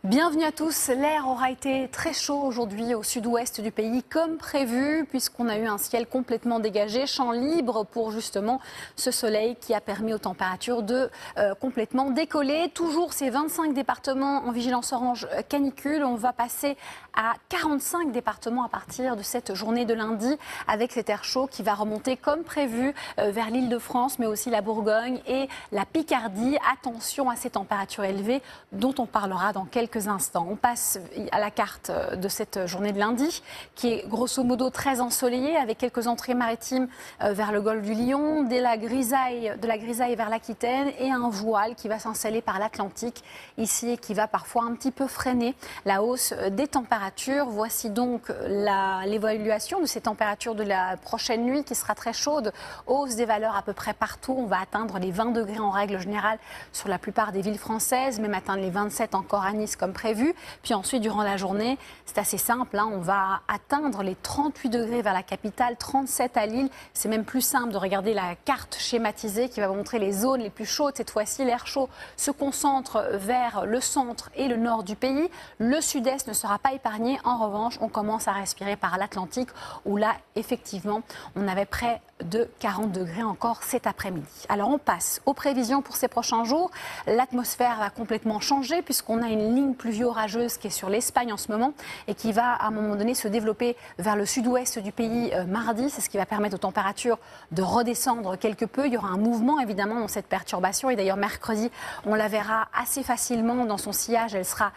Bienvenue à tous. L'air aura été très chaud aujourd'hui au sud-ouest du pays comme prévu puisqu'on a eu un ciel complètement dégagé, champ libre pour justement ce soleil qui a permis aux températures de complètement décoller. Toujours ces 25 départements en vigilance orange canicule. On va passer à 45 départements à partir de cette journée de lundi avec cet air chaud qui va remonter comme prévu vers l'Île-de-France mais aussi la Bourgogne et la Picardie. Attention à ces températures élevées dont on parlera dans quelques instants. On passe à la carte de cette journée de lundi qui est grosso modo très ensoleillée avec quelques entrées maritimes vers le golfe du Lion, de la grisaille vers l'Aquitaine et un voile qui va s'installer par l'Atlantique ici et qui va parfois un petit peu freiner la hausse des températures. Voici donc l'évaluation de ces températures de la prochaine nuit qui sera très chaude. Hausse des valeurs à peu près partout. On va atteindre les 20 degrés en règle générale sur la plupart des villes françaises, même atteindre les 27 encore à Nice comme prévu. Puis ensuite, durant la journée, c'est assez simple, on va atteindre les 38 degrés vers la capitale, 37 à Lille. C'est même plus simple de regarder la carte schématisée qui va vous montrer les zones les plus chaudes. Cette fois-ci, l'air chaud se concentre vers le centre et le nord du pays. Le sud-est ne sera pas épargné. En revanche, on commence à respirer par l'Atlantique où là, effectivement, on avait près de 40 degrés encore cet après-midi. Alors on passe aux prévisions pour ces prochains jours. L'atmosphère va complètement changer puisqu'on a une ligne pluvio-orageuse qui est sur l'Espagne en ce moment et qui va à un moment donné se développer vers le sud-ouest du pays mardi. C'est ce qui va permettre aux températures de redescendre quelque peu. Il y aura un mouvement évidemment dans cette perturbation et d'ailleurs mercredi on la verra assez facilement dans son sillage. Elle sera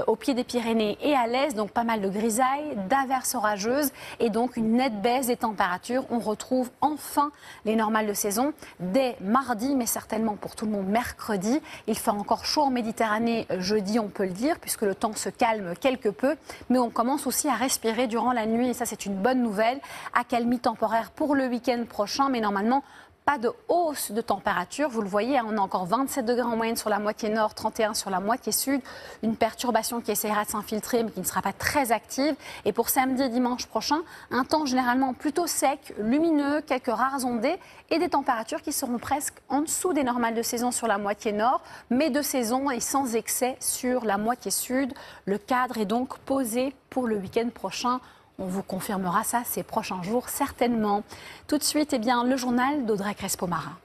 au pied des Pyrénées et à l'est, donc pas mal de grisailles, d'averses orageuses et donc une nette baisse des températures. On retrouve enfin les normales de saison dès mardi, mais certainement pour tout le monde mercredi. Il fera encore chaud en Méditerranée jeudi, on peut le dire, puisque le temps se calme quelque peu. Mais on commence aussi à respirer durant la nuit, et ça c'est une bonne nouvelle. Accalmie temporaire pour le week-end prochain, mais normalement pas de hausse de température. Vous le voyez, on a encore 27 degrés en moyenne sur la moitié nord, 31 sur la moitié sud. Une perturbation qui essaiera de s'infiltrer, mais qui ne sera pas très active. Et pour samedi et dimanche prochain, un temps généralement plutôt sec, lumineux, quelques rares ondées et des températures qui seront presque en dessous des normales de saison sur la moitié nord, mais de saison et sans excès sur la moitié sud. Le cadre est donc posé pour le week-end prochain. On vous confirmera ça ces prochains jours certainement. Tout de suite, le journal d'Audrey Crespo-Marin.